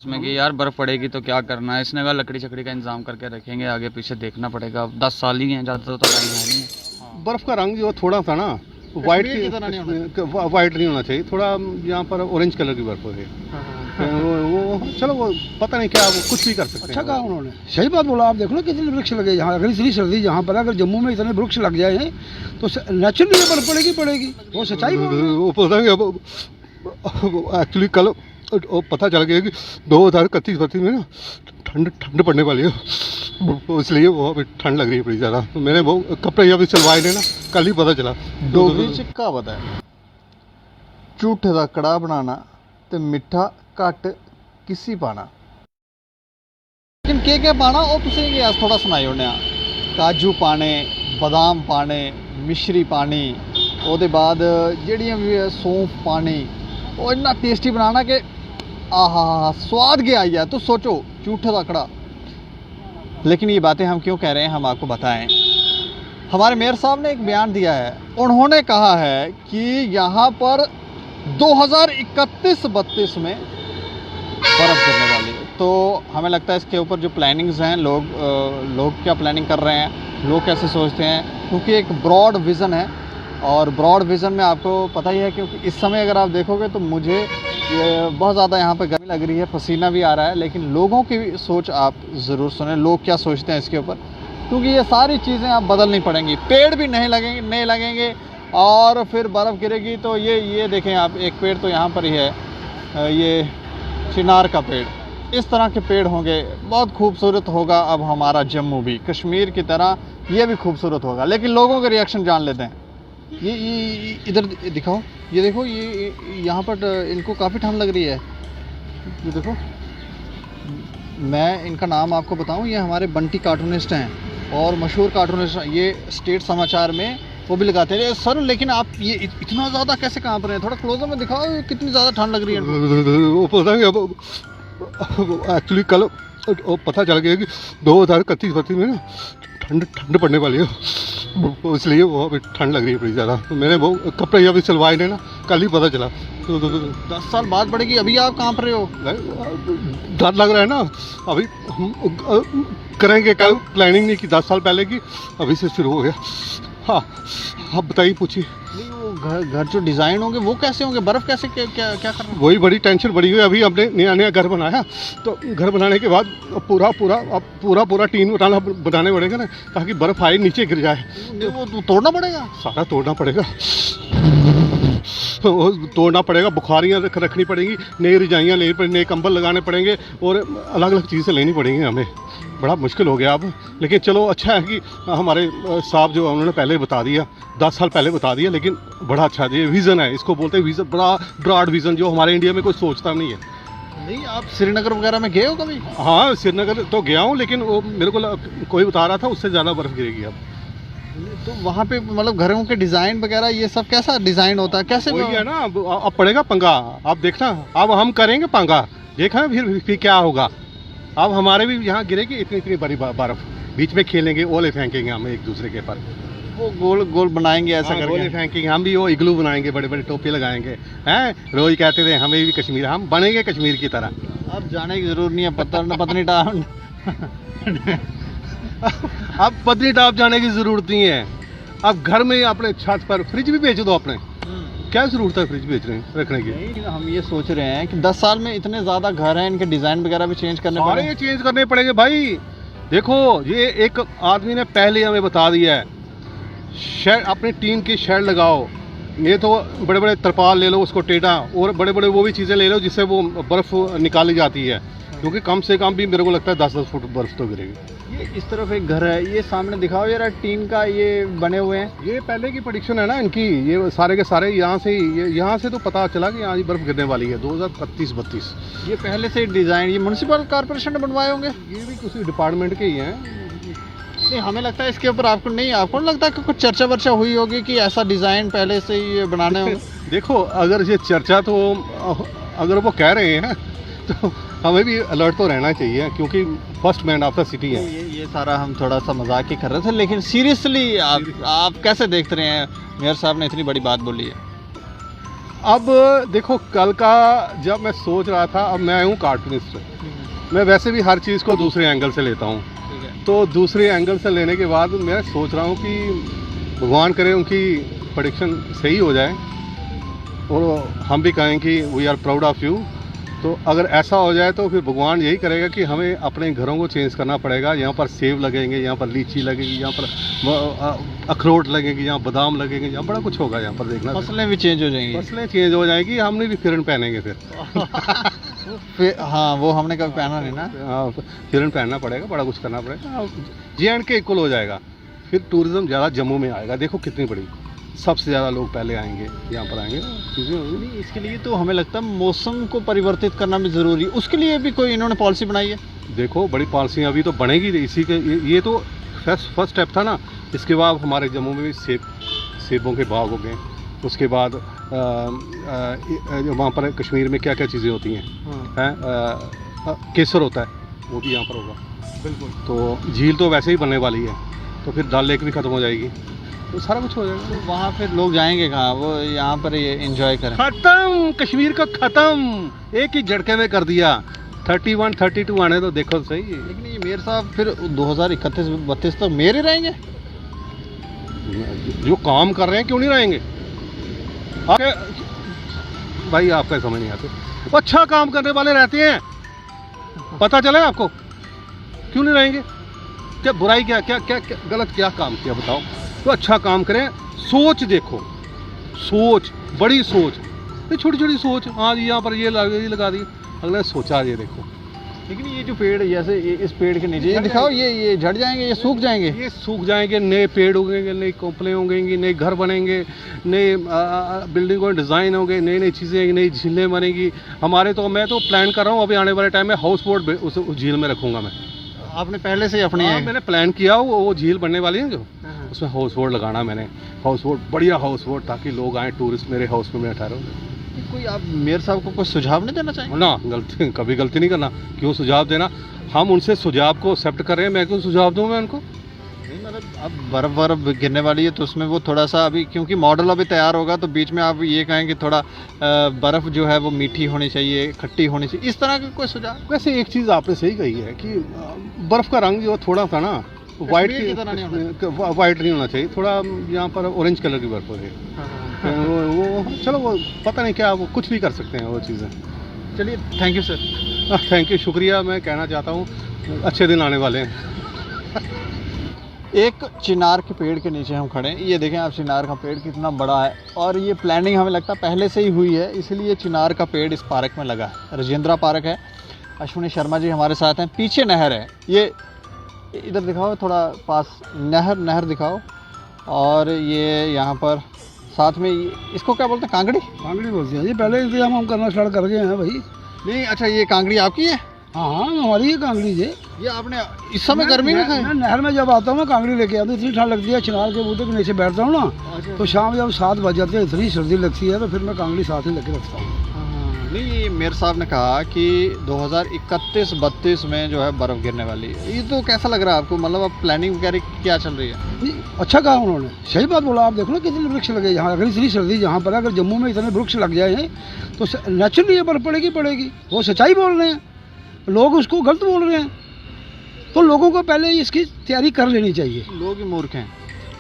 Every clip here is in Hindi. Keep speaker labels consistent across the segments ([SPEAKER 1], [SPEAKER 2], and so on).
[SPEAKER 1] इसमें कि यार बर्फ़ पड़ेगी तो क्या करना है। इसने कहा लकड़ी छकड़ी का इंतजाम करके रखेंगे, आगे पीछे देखना पड़ेगा। अब 10 साल ही हैं, ज़्यादा तो टाइम है नहीं।
[SPEAKER 2] बर्फ़ का रंग जो थोड़ा सा ना वाइट वाइट नहीं होना चाहिए, थोड़ा यहाँ पर ऑरेंज कलर की बर्फ़ है। वो चलो वो पता नहीं क्या, वो कुछ भी कर सकते हैं।
[SPEAKER 3] अच्छा कहा उन्होंने, सही बात बोला। आप देख लो कितने वृक्ष लगे यहाँ, अगर इतनी सर्दी जहाँ पर अगर जम्मू में इतने वृक्ष लग जाए हैं तो नेचुरली ये बर्फ पड़ेगी। वो सच्चाई
[SPEAKER 2] वो पता नहीं अब एक्चुअली कल पता चल गया कि 2031-32 में ना ठंड पड़ने वाली है, इसलिए वो अभी ठंड लग रही है बड़ी ज़्यादा। मैंने वो कपड़े अभी सिलवाए ने ना, कल ही पता चला।
[SPEAKER 4] डोगरी च कहावत है, झूठे दा कड़ा बनाना ते मिठा घट किसी पाना। लेकिन क्या पाना वो तुसें गी अस थोड़ा सनाई ओड़ने आं। काजू पाने, बादाम पाने, मिश्री पानी, ओह्दे बाद जेह्ड़ियां भी सौंफ पानी, वो इन्ना टेस्टी बनाना कि आहा स्वाद गया आई है। तो सोचो झूठे दा कड़ा। लेकिन ये बातें हम क्यों कह रहे हैं, हम आपको बताएं। हमारे मेयर साहब ने एक बयान दिया है, उन्होंने कहा है कि यहाँ पर 2031-32 में बर्फ़ गिरने वाली है। तो हमें लगता है इसके ऊपर जो प्लानिंग्स हैं, लोग क्या प्लानिंग कर रहे हैं, लोग कैसे सोचते हैं, क्योंकि एक ब्रॉड विज़न है। और ब्रॉड विज़न में आपको पता ही है, क्योंकि इस समय अगर आप देखोगे तो मुझे बहुत ज़्यादा यहाँ पर गर्मी लग रही है, पसीना भी आ रहा है। लेकिन लोगों की सोच आप ज़रूर सुनें, लोग क्या सोचते हैं इसके ऊपर, क्योंकि ये सारी चीज़ें आप बदलनी पड़ेंगी। पेड़ भी नहीं लगेंगे और फिर बर्फ़ गिरेगी। तो ये देखें आप, एक पेड़ तो यहाँ पर ही है, ये चिनार का पेड़। इस तरह के पेड़ होंगे, बहुत खूबसूरत होगा। अब हमारा जम्मू भी कश्मीर की तरह ये भी खूबसूरत होगा। लेकिन लोगों के रिएक्शन जान लेते हैं। ये इधर दिखाओ, ये देखो, ये यहाँ पर इनको काफ़ी ठंड लग रही है। ये देखो, मैं इनका नाम आपको बताऊँ, ये हमारे बंटी कार्टूनिस्ट हैं और मशहूर कार्टूनिस्ट। ये स्टेट समाचार में वो भी लगाते हैं। सर लेकिन आप ये इतना ज़्यादा कैसे काँप रहे हैं, थोड़ा क्लोजर में दिखाओ, कितनी ज़्यादा ठंड लग रही है।
[SPEAKER 2] वो पता नहीं अब एक्चुअली कल पता चल गया कि 2031-32 में ना ठंड पड़ने वाली है, इसलिए वो अभी ठंड लग रही है बड़ी ज़्यादा। तो मैंने वो कपड़े अभी सिलवाए ने ना, कल ही पता चला।
[SPEAKER 4] 10 साल बाद पड़ेगी, अभी आप काँप रहे हो।
[SPEAKER 2] डर लग रहा है ना, अभी हम करेंगे, कल प्लानिंग नहीं की 10 साल पहले की, अभी से शुरू हो गया। हाँ आप बताइए, पूछिए।
[SPEAKER 4] नहीं वो घर जो डिज़ाइन होंगे वो कैसे होंगे, बर्फ़ कैसे क्या करना।
[SPEAKER 2] वही बड़ी टेंशन बढ़ी हुई। अभी हमने नया घर बनाया, तो घर बनाने के बाद पूरा टीन बनाने पड़ेगा ना, ताकि बर्फ़ आए नीचे गिर जाए।
[SPEAKER 4] वो तोड़ना पड़ेगा,
[SPEAKER 2] सारा तोड़ना पड़ेगा, वो तोड़ना पड़ेगा। बुखारियाँ रखनी पड़ेंगी, नई रजाइयाँ लेनी पड़ेंगी, नए कंबल लगाने पड़ेंगे और अलग अलग चीज़ें लेनी पड़ेंगी। हमें बड़ा मुश्किल हो गया अब। लेकिन चलो अच्छा है कि हमारे साहब जो उन्होंने पहले बता दिया, 10 साल पहले बता दिया। लेकिन बड़ा अच्छा ये विज़न है, इसको बोलते हैं विज़न, बड़ा ब्रॉड विज़न, जो हमारे इंडिया में कोई सोचता नहीं है।
[SPEAKER 4] नहीं आप श्रीनगर वगैरह में गए हो कभी।
[SPEAKER 2] हाँ श्रीनगर तो गया हूँ, लेकिन वो मेरे को कोई बता रहा था उससे ज़्यादा बर्फ़ गिरेगी अब।
[SPEAKER 4] तो वहाँ पे मतलब घरों के डिज़ाइन वगैरह ये सब कैसा डिज़ाइन होता है, कैसे।
[SPEAKER 2] वही है ना, अब पड़ेगा पंगा। आप देखना, अब हम करेंगे पंगा, देखना फिर क्या होगा। अब हमारे भी यहाँ गिरेगी इतनी बड़ी बर्फ़, बीच में खेलेंगे, ओले फेंकेंगे हम एक दूसरे के पर,
[SPEAKER 4] वो गोल बनाएंगे ऐसा करके।
[SPEAKER 2] ओले फेंकेंगे, हम भी वो इग्लू बनाएंगे, बड़े बड़े टोपे लगाएंगे हैं। रोज कहते थे हमें भी कश्मीर, हम बनेंगे कश्मीर की तरह।
[SPEAKER 4] अब जाने की ज़रूरत नहीं है, पत्नीटॉप
[SPEAKER 2] अब पत्नीटॉप जाने की ज़रूरत नहीं है। अब घर में अपने छत पर फ्रिज भी बेच दो अपने, क्या ज़रूरत है फ्रिज रखने की।
[SPEAKER 4] हम ये सोच रहे हैं कि 10 साल में इतने ज़्यादा घर हैं, इनके डिज़ाइन वगैरह भी चेंज करने पड़ेंगे।
[SPEAKER 2] सारे चेंज करने पड़ेंगे भाई। देखो ये एक आदमी ने पहले हमें बता दिया है, शेड अपने टीन की शेड लगाओ। ये तो बड़े बड़े तरपाल ले लो, उसको टेढ़ा, और बड़े बड़े वो भी चीज़ें ले लो जिससे वो बर्फ़ निकाली जाती है, क्योंकि कम से कम भी मेरे को लगता है 10-10 फुट बर्फ़ तो गिरेगी।
[SPEAKER 4] ये इस तरफ एक घर है, ये सामने दिखाओ यार, टीन का ये बने हुए हैं।
[SPEAKER 2] ये पहले की प्रेडिक्शन है ना इनकी, ये सारे के सारे यहाँ से तो पता चला कि यहाँ बर्फ़ गिरने वाली है 2031-32।
[SPEAKER 4] ये पहले से डिज़ाइन ये म्यूनसिपल कॉर्पोरेशन ने बनवाए होंगे,
[SPEAKER 2] ये भी किसी डिपार्टमेंट के ही हैं।
[SPEAKER 4] नहीं हमें लगता है इसके ऊपर आपको नहीं लगता कि कुछ चर्चा वर्चा हुई होगी कि ऐसा डिज़ाइन पहले से ही बनाने होंगे।
[SPEAKER 2] देखो अगर ये चर्चा तो अगर वो कह रहे हैं तो हमें भी अलर्ट तो रहना चाहिए, क्योंकि first man of the city है।
[SPEAKER 4] ये सारा हम थोड़ा सा मजाक ही कर रहे थे, लेकिन सीरियसली आप कैसे देखते रहे हैं मेयर साहब ने इतनी बड़ी बात बोली है।
[SPEAKER 2] अब देखो, कल का जब मैं सोच रहा था, अब मैं हूँ कार्टूनिस्ट, मैं वैसे भी हर चीज़ को दूसरे एंगल से लेता हूँ, तो दूसरे एंगल से लेने के बाद मैं सोच रहा हूँ कि भगवान करे उनकी प्रेडिक्शन सही हो जाए और हम भी कहें कि we are proud of you. तो अगर ऐसा हो जाए तो फिर भगवान यही करेगा कि हमें अपने घरों को चेंज करना पड़ेगा। यहाँ पर सेब लगेंगे, यहाँ पर लीची लगेगी, यहाँ पर अखरोट लगेंगे, यहाँ बादाम लगेंगे, यहाँ बड़ा कुछ होगा। यहाँ पर देखना,
[SPEAKER 4] फसलें भी चेंज हो जाएंगी।
[SPEAKER 2] फसलें चेंज हो जाएगी, हमने भी फिरन पहनेंगे
[SPEAKER 4] फिर हाँ, वो हमने कभी पहना नहीं ना।
[SPEAKER 2] हाँ, फिरन पहनना पड़ेगा, बड़ा कुछ करना पड़ेगा। JNK इक्वल हो जाएगा। फिर टूरिज़्म ज़्यादा जम्मू में आएगा। देखो कितनी बड़ी, सबसे ज़्यादा लोग पहले आएंगे, यहाँ पर आएंगे, चीज़ें होंगी।
[SPEAKER 4] इसके लिए तो हमें लगता है मौसम को परिवर्तित करना भी ज़रूरी है। उसके लिए भी कोई इन्होंने पॉलिसी बनाई है?
[SPEAKER 2] देखो, बड़ी पॉलिसियाँ अभी तो बनेगी इसी के, ये तो फर्स्ट स्टेप था ना। इसके बाद हमारे जम्मू में भी सेबों के बाग हो गए। उसके बाद वहाँ पर कश्मीर में क्या क्या चीज़ें होती हैं, केसर होता है, वो भी यहाँ पर होगा।
[SPEAKER 4] बिल्कुल।
[SPEAKER 2] तो झील तो वैसे ही बनने वाली है, तो फिर डल लेक भी ख़त्म हो जाएगी, तो सारा कुछ हो जाएगा।
[SPEAKER 4] तो वहाँ फिर लोग जाएंगे कहाँ? वो यहाँ पर ये एंजॉय करें।
[SPEAKER 2] खत्म, कश्मीर का खत्म, एक ही झटके में कर दिया। 31, 32 आने तो देखो सही।
[SPEAKER 4] लेकिन ये मेयर साहब फिर 2031-32 तक मेयर ही रहेंगे?
[SPEAKER 2] जो काम कर रहे हैं क्यों नहीं रहेंगे? आगे भाई आपका समझ नहीं आते। अच्छा काम करने वाले रहते हैं, पता चले आपको, क्यों नहीं रहेंगे? क्या बुराई, क्या क्या क्या, क्या गलत क्या काम किया बताओ? तो अच्छा काम करें। सोच देखो, सोच, बड़ी सोच, ये छोटी छोटी सोच। हाँ जी, यहाँ पर ये लगा दी, अगले ने सोचा ये देखो।
[SPEAKER 4] लेकिन ये जो पेड़, जैसे इस पेड़ के नीचे ये दिखाओ, ये झड़ जाएंगे, ये सूख जाएंगे।
[SPEAKER 2] ये सूख जाएंगे, नए पेड़ उगेंगे, नई कंपनियाँ उगेंगी, नए घर बनेंगे, नए बिल्डिंग और डिज़ाइन होंगे, नई नई चीज़ें, नई झीलें बनेगी। हमारे तो, मैं तो प्लान कर रहा हूँ अभी आने वाले टाइम में हाउस बोट उस झील में रखूँगा मैं।
[SPEAKER 4] आपने पहले से ही अपनी
[SPEAKER 2] मैंने प्लान किया, वो झील बनने वाली है जो, उसमें हाउस बोट लगाना मैंने। हाउस बोट, बढ़िया हाउस बोट, ताकि लोग आए टूरिस्ट मेरे हाउस में ठहरो।
[SPEAKER 4] कोई आप मेयर साहब को कोई सुझाव नहीं देना चाहिए?
[SPEAKER 2] ना, गलती कभी गलती नहीं करना। क्यों सुझाव देना? हम उनसे सुझाव को एक्सेप्ट कर रहे हैं, मैं क्यों सुझाव दूँ मैं उनको?
[SPEAKER 4] नहीं, मतलब अब बर्फ गिरने वाली है तो उसमें वो थोड़ा सा अभी, क्योंकि मॉडल अभी तैयार होगा, तो बीच में आप ये कहें कि थोड़ा बर्फ़ जो है वो मीठी होनी चाहिए, खट्टी होनी चाहिए, इस तरह का कोई सुझाव?
[SPEAKER 2] वैसे एक चीज़ आपने सही कही है कि बर्फ़ का रंग जो थोड़ा था ना, वाइट नहीं होना चाहिए, थोड़ा यहाँ पर ऑरेंज कलर की बर्फ़ हो रही है। वो चलो, वो पता नहीं क्या, वो कुछ भी कर सकते हैं वो चीज़ें।
[SPEAKER 4] चलिए, thank you sir.
[SPEAKER 2] Thank you, शुक्रिया। मैं कहना चाहता हूँ अच्छे दिन आने वाले हैं।
[SPEAKER 4] एक चिनार के पेड़ के नीचे हम खड़े हैं। ये देखें आप, चिनार का पेड़ कितना बड़ा है, और ये प्लानिंग हमें लगता है पहले से ही हुई है, इसलिए चिनार का पेड़ इस पार्क में लगा है। राजेंद्रा पार्क है। अश्विनी शर्मा जी हमारे साथ हैं। पीछे नहर है, ये इधर दिखाओ, थोड़ा पास नहर दिखाओ। और ये यहाँ पर साथ में इसको क्या बोलते हैं? कांगड़ी
[SPEAKER 3] बोलते हैं जी। पहले इंतजाम हम करना स्टार्ट कर गए हैं भाई।
[SPEAKER 4] नहीं, अच्छा, ये कांगड़ी आपकी है?
[SPEAKER 3] हाँ, हमारी ये कांगड़ी जी।
[SPEAKER 4] ये आपने इस समय गर्मी में खाई?
[SPEAKER 3] मैं नहर में जब आता हूँ मैं कांगड़ी लेके आता हूँ। इतनी ठंड लगती है, चिनार के बूटे के नीचे बैठता हूँ ना, तो शाम जब 7 बज जाते हैं, इतनी सर्दी लगती है, तो फिर मैं कांगड़ी साथ ही लेके रखता हूँ।
[SPEAKER 4] नहीं, ये मेयर साहब ने कहा कि 2031-32 में जो है बर्फ़ गिरने वाली है। ये तो कैसा लग रहा है आपको? मतलब अब प्लानिंग वगैरह क्या चल रही है?
[SPEAKER 3] अच्छा कहा उन्होंने, सही बात बोला। आप देखो ना कितने वृक्ष लगे यहाँ। अगर इतनी सर्दी जहाँ पर, अगर जम्मू में इतने वृक्ष लग जाए तो नेचुरली ये बर्फ पड़ेगी। वो सच्चाई बोल रहे हैं, लोग उसको गलत बोल रहे हैं। तो लोगों को पहले इसकी तैयारी कर लेनी चाहिए।
[SPEAKER 4] लोग ही मूर्ख हैं।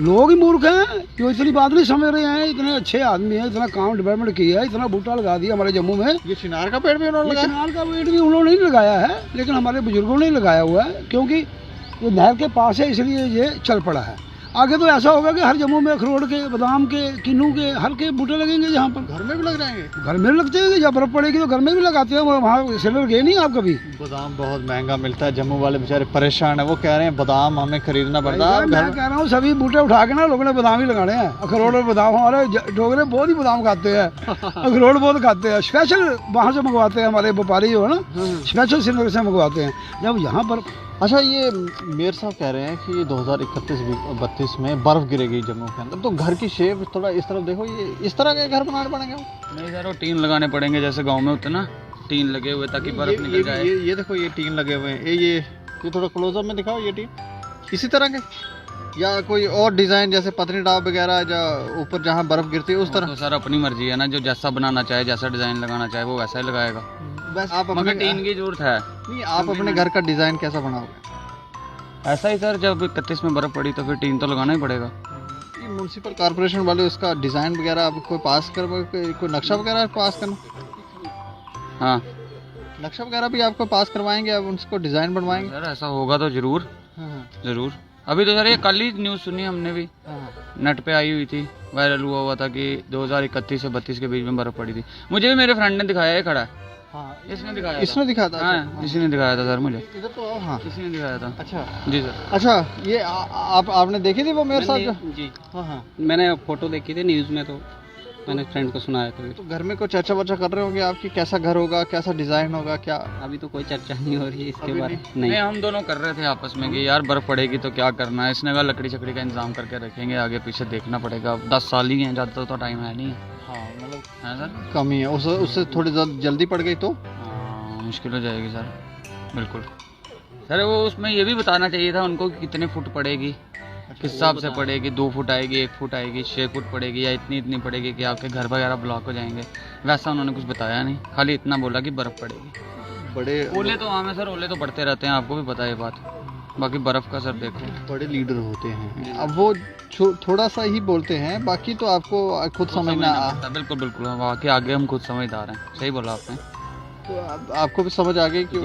[SPEAKER 3] लोग ही मूर्ख हैं जो इतनी बात नहीं समझ रहे हैं। इतने अच्छे आदमी हैं, इतना काम डेवलपमेंट किया है, इतना बूटा लगा दिया हमारे जम्मू में।
[SPEAKER 4] ये चिनार का पेड़ भी उन्होंने लगाया?
[SPEAKER 3] चिनार का पेड़ भी उन्होंने नहीं लगाया है, लेकिन हमारे बुजुर्गों ने लगाया हुआ है, क्योंकि ये नहर के पास है, इसलिए ये चल पड़ा है। आगे तो ऐसा होगा कि हर जम्मू में अखरोट के, बादाम के, किन्नू के, हर के बूटे लगेंगे। जहाँ पर
[SPEAKER 4] घर में भी लग जाएंगे?
[SPEAKER 3] घर में लगते हैं, जब बर्फ पड़ेगी तो घर में भी लगाते हैं। वहाँ सेलर गए नहीं आप कभी?
[SPEAKER 4] बादाम बहुत महंगा मिलता है, जम्मू वाले बेचारे परेशान है। वो कह रहे हैं बादाम हमें खरीदना पड़ता है।
[SPEAKER 3] मैं कह रहा हूँ सभी बूटे उठा के ना लोगों ने बादाम ही लगाने हैं। अखरोट और बादाम, हमारे डोगरे बहुत ही बादाम खाते हैं, अखरोट बहुत खाते हैं। स्पेशल वहाँ से मंगवाते हैं, हमारे व्यापारी जो है ना, स्पेशल श्रीनगर से मंगवाते हैं। जब यहाँ पर,
[SPEAKER 4] अच्छा, ये मेयर साहब कह रहे हैं कि 2031-32 में बर्फ़ गिरेगी जम्मू के अंदर, तो घर की शेप थोड़ा इस तरफ देखो, ये इस तरह के घर बनाने पड़ेंगे?
[SPEAKER 1] नहीं सर, वो टीन लगाने पड़ेंगे, जैसे गांव में होते ना, टीन लगे हुए, ताकि बर्फ निकल जाए।
[SPEAKER 4] ये देखो, ये टीन लगे हुए हैं। ये थोड़ा क्लोजअप में दिखाओ, ये टीन इसी तरह के। या कोई और डिज़ाइन जैसे पत्नीटॉप वगैरह या ऊपर जहाँ बर्फ़ गिरती है उस तरह?
[SPEAKER 1] तो सर अपनी मर्जी है ना, जो जैसा बनाना चाहे, जैसा डिज़ाइन लगाना चाहे वो वैसा ही लगाएगा।
[SPEAKER 4] बस आप
[SPEAKER 1] मगर
[SPEAKER 4] अपने
[SPEAKER 1] टीन की जरूरत है।
[SPEAKER 4] नहीं, आप अपने घर का डिज़ाइन कैसा बनाओगे?
[SPEAKER 1] ऐसा ही सर, जब 31 में बर्फ़ पड़ी तो फिर टीन तो लगाना ही पड़ेगा।
[SPEAKER 4] ये म्यूनसिपल कॉर्पोरेशन वाले उसका डिज़ाइन वगैरह आपको पास कर, कोई नक्शा वगैरह पास करना,
[SPEAKER 1] हाँ
[SPEAKER 4] नक्शा वगैरह भी आपको पास करवाएंगे, आप उसको डिज़ाइन बनवाएंगे?
[SPEAKER 1] सर ऐसा होगा तो ज़रूर,
[SPEAKER 4] हाँ
[SPEAKER 1] ज़रूर। अभी तो सर ये कल ही न्यूज़ सुनी हमने भी,
[SPEAKER 4] हाँ
[SPEAKER 1] नेट पे आई हुई थी, वायरल हुआ था कि 2031 से 32 के बीच में बर्फ़ पड़ी थी। मुझे भी मेरे फ्रेंड ने दिखाया, ये खड़ा है,
[SPEAKER 4] हाँ,
[SPEAKER 1] इसने दिखाया
[SPEAKER 4] इसने दिखाया था?
[SPEAKER 1] हाँ, इसी ने दिखाया था सर मुझे,
[SPEAKER 4] इधर तो आओ, हाँ
[SPEAKER 1] इसी ने दिखाया था।
[SPEAKER 4] अच्छा
[SPEAKER 1] जी सर।
[SPEAKER 4] अच्छा, ये आपने देखी थी वो मेरे साथ जो?
[SPEAKER 5] जी
[SPEAKER 4] हाँ हाँ।
[SPEAKER 5] मैंने फोटो देखी थी न्यूज़ में, तो मैंने फ्रेंड को सुनाया था।
[SPEAKER 4] तो घर में कोई चर्चा वर्चा कर रहे होंगे आपकी, कैसा घर होगा, कैसा डिज़ाइन होगा क्या?
[SPEAKER 5] अभी तो कोई चर्चा नहीं हो रही है इसके
[SPEAKER 4] अभी
[SPEAKER 5] बारे में।
[SPEAKER 1] नहीं,
[SPEAKER 5] नहीं,
[SPEAKER 1] हम दोनों कर रहे थे आपस में कि यार बर्फ़ पड़ेगी तो क्या करना है। इसने कहा लकड़ी चकड़ी का इंतजाम करके रखेंगे, आगे पीछे देखना पड़ेगा। 10 साल ही हैं, ज़्यादा तो टाइम है नहीं।
[SPEAKER 4] हाँ मतलब
[SPEAKER 1] है सर,
[SPEAKER 4] कमी है, उससे थोड़ी जल्दी पड़ गई तो
[SPEAKER 1] हाँ, मुश्किल हो जाएगी सर, बिल्कुल। सर वो उसमें ये भी बताना चाहिए था उनको कि कितने फुट पड़ेगी, किस हिसाब से पड़ेगी, 2 फुट आएगी, 1 फुट आएगी, 6 फुट पड़ेगी, या इतनी पड़ेगी कि आपके घर वगैरह ब्लॉक हो जाएंगे। वैसा उन्होंने कुछ बताया नहीं, खाली इतना बोला कि बर्फ़ पड़ेगी।
[SPEAKER 4] बड़े
[SPEAKER 1] ओले तो आम है सर, ओले तो पड़ते रहते हैं, आपको भी पता है ये बात। बाकी बर्फ़ का सर देखो,
[SPEAKER 4] बड़े लीडर होते हैं, अब वो थोड़ा सा ही बोलते हैं, बाकी तो आपको खुद समझना।
[SPEAKER 1] पड़ता है। बिल्कुल बिल्कुल, बाकी आगे हम खुद समझदार हैं। सही बोला आपने।
[SPEAKER 4] तो आपको भी समझ आ गई कि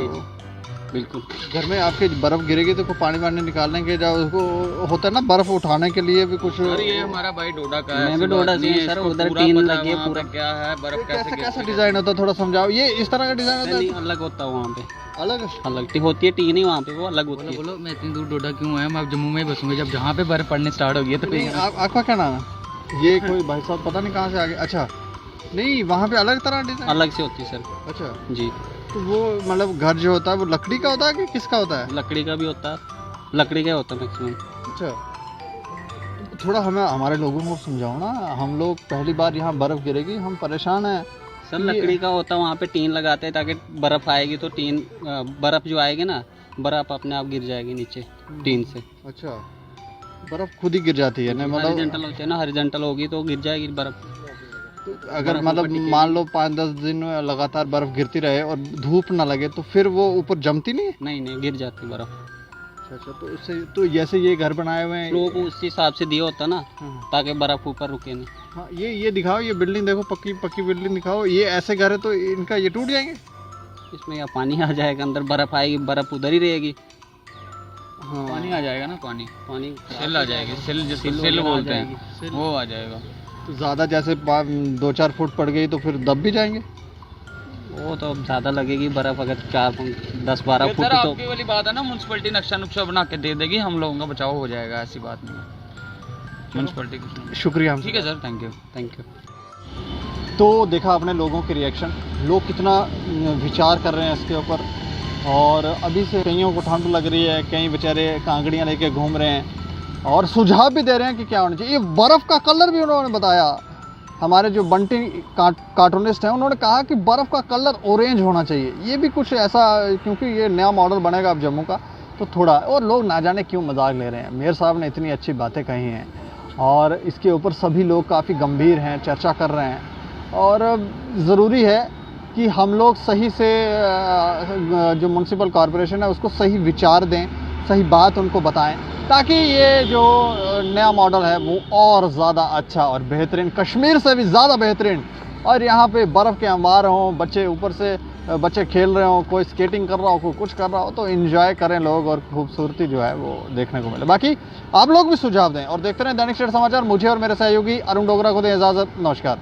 [SPEAKER 5] बिल्कुल।
[SPEAKER 4] घर में आपके बर्फ़ गिरेगी तो कोई पानी वानी निकालने के, जब उसको होता है ना बर्फ़ उठाने के लिए भी कुछ।
[SPEAKER 1] सर ये हमारा भाई डोडा का है,
[SPEAKER 5] मैं भी
[SPEAKER 1] ऐसी
[SPEAKER 5] डोडा
[SPEAKER 1] बात
[SPEAKER 5] से
[SPEAKER 1] नहीं
[SPEAKER 5] हूँ
[SPEAKER 1] है,
[SPEAKER 5] सर,
[SPEAKER 1] इसको
[SPEAKER 5] उधर
[SPEAKER 1] पूरा
[SPEAKER 5] टीन
[SPEAKER 1] पता है
[SPEAKER 5] लगी है,
[SPEAKER 1] वहाँ पे
[SPEAKER 5] पूरा।
[SPEAKER 1] क्या है, बर्फ़
[SPEAKER 4] कैसा
[SPEAKER 1] कैसे
[SPEAKER 4] कैसा
[SPEAKER 1] गिरती है।
[SPEAKER 4] डिज़ाइन होता है, थोड़ा समझाओ। ये इस तरह का डिज़ाइन होता
[SPEAKER 5] नहीं,
[SPEAKER 4] है?
[SPEAKER 5] अलग होता है वहाँ पे,
[SPEAKER 4] अलग
[SPEAKER 5] अलग होती है टीन ही वहाँ पे, वो अलग होती है।
[SPEAKER 1] बोलो मैं इतनी दूर डोडा क्यों है, मैं जम्मू में ही बसूंगा। जब जहाँ पे बर्फ़ पड़ने स्टार्ट होगी तो
[SPEAKER 4] नहीं, आपका क्या नाम है? ये कोई भाई साहब पता नहीं कहाँ से आ गए। अच्छा, नहीं वहाँ पे अलग तरह डिज़ाइन?
[SPEAKER 5] अलग से होती है सर।
[SPEAKER 4] अच्छा,
[SPEAKER 5] जी,
[SPEAKER 4] तो वो मतलब घर जो होता है वो लकड़ी का होता है कि किसका होता है?
[SPEAKER 5] लकड़ी का भी होता है, लकड़ी का होता है मैक्सिमम।
[SPEAKER 4] अच्छा, तो थोड़ा हमें हमारे लोगों को समझाओ ना, हम लोग पहली बार यहाँ बर्फ़ गिरेगी, हम परेशान हैं।
[SPEAKER 5] सर लकड़ी का होता है, वहाँ पे टीन लगाते हैं ताकि बर्फ़ आएगी तो टीन, बर्फ़ जो आएगी ना, बर्फ़ अपने आप गिर जाएगी नीचे टीन से।
[SPEAKER 4] अच्छा, बर्फ़ खुद ही गिर जाती है ना, मतलब
[SPEAKER 5] हॉरिजॉन्टल होती है ना, हॉरिजॉन्टल होगी तो गिर जाएगी बर्फ़।
[SPEAKER 4] अगर
[SPEAKER 5] बर्फ़
[SPEAKER 4] मतलब
[SPEAKER 5] ऊपर टिकेगी।
[SPEAKER 4] मान लो 5-10 दिन लगातार बर्फ़ गिरती रहे और धूप ना लगे तो फिर वो ऊपर जमती नहीं है?
[SPEAKER 5] नहीं नहीं, गिर जाती बर्फ़।
[SPEAKER 4] अच्छा, तो उससे तो जैसे ये घर बनाए हुए हैं।
[SPEAKER 5] लोग उस हिसाब से दिया होता ना,
[SPEAKER 4] हाँ,
[SPEAKER 5] ताकि बर्फ़ ऊपर रुके नहीं।
[SPEAKER 4] हाँ, ये दिखाओ, ये बिल्डिंग देखो, पक्की पक्की बिल्डिंग दिखाओ। ये ऐसे घर है तो इनका ये टूट जाएंगे?
[SPEAKER 5] इसमें या पानी आ जाएगा अंदर, बर्फ़ आएगी, बर्फ़ उधर ही रहेगी।
[SPEAKER 4] हाँ,
[SPEAKER 1] पानी आ जाएगा ना, पानी
[SPEAKER 5] पानी
[SPEAKER 1] सिल आ जाएगी, सिल जिसको
[SPEAKER 5] सिल
[SPEAKER 1] सिल
[SPEAKER 5] वगैरह आ
[SPEAKER 1] बोलते हैं
[SPEAKER 5] जाएगी।
[SPEAKER 1] वो आ जाएगा।
[SPEAKER 4] तो ज़्यादा जैसे 2-4 फुट पड़ गई तो फिर दब भी जाएंगे?
[SPEAKER 5] वो तो अब ज़्यादा लगेगी बर्फ़, अगर 4-10-12 फुट
[SPEAKER 1] सर
[SPEAKER 5] तो।
[SPEAKER 1] आपकी वाली बात है ना, म्यूनसिपैलिटी नक्शा नुक्शा बना के दे देगी, हम लोगों का बचाव हो जाएगा, ऐसी बात नहीं है। म्यूनसिपैलिटी कुछ नहीं।
[SPEAKER 4] शुक्रिया।
[SPEAKER 1] ठीक है sir, thank you.
[SPEAKER 5] Thank you.
[SPEAKER 4] तो देखा आपने लोगों के रिएक्शन, लोग कितना विचार कर रहे हैं इसके ऊपर। और अभी से कईयों को ठंड लग रही है, कई बेचारे कांगड़ियाँ लेके घूम रहे हैं और सुझाव भी दे रहे हैं कि क्या होना चाहिए। ये बर्फ़ का कलर भी उन्होंने बताया, हमारे जो बंटी कार्टूनिस्ट हैं उन्होंने कहा कि बर्फ़ का कलर ऑरेंज होना चाहिए। ये भी कुछ ऐसा, क्योंकि ये नया मॉडल बनेगा अब जम्मू का, तो थोड़ा, और लोग ना जाने क्यों मजाक ले रहे हैं। मेयर साहब ने इतनी अच्छी बातें कही हैं और इसके ऊपर सभी लोग काफ़ी गंभीर हैं, चर्चा कर रहे हैं। और ज़रूरी है कि हम लोग सही से जो म्यूनसिपल कॉरपोरेशन है उसको सही विचार दें, सही बात उनको बताएं, ताकि ये जो नया मॉडल है वो और ज़्यादा अच्छा और बेहतरीन, कश्मीर से भी ज़्यादा बेहतरीन, और यहाँ पे बर्फ़ के अंबार हों, बच्चे ऊपर से बच्चे खेल रहे हों, कोई स्केटिंग कर रहा हो, कोई कुछ कर रहा हो, तो इन्जॉय करें लोग और खूबसूरती जो है वो देखने को मिले। बाकी आप लोग भी सुझाव दें और देखते रहें दैनिक स्टेट समाचार। मुझे और मेरे सहयोगी अरुण डोगरा को दें इजाज़त। नमस्कार।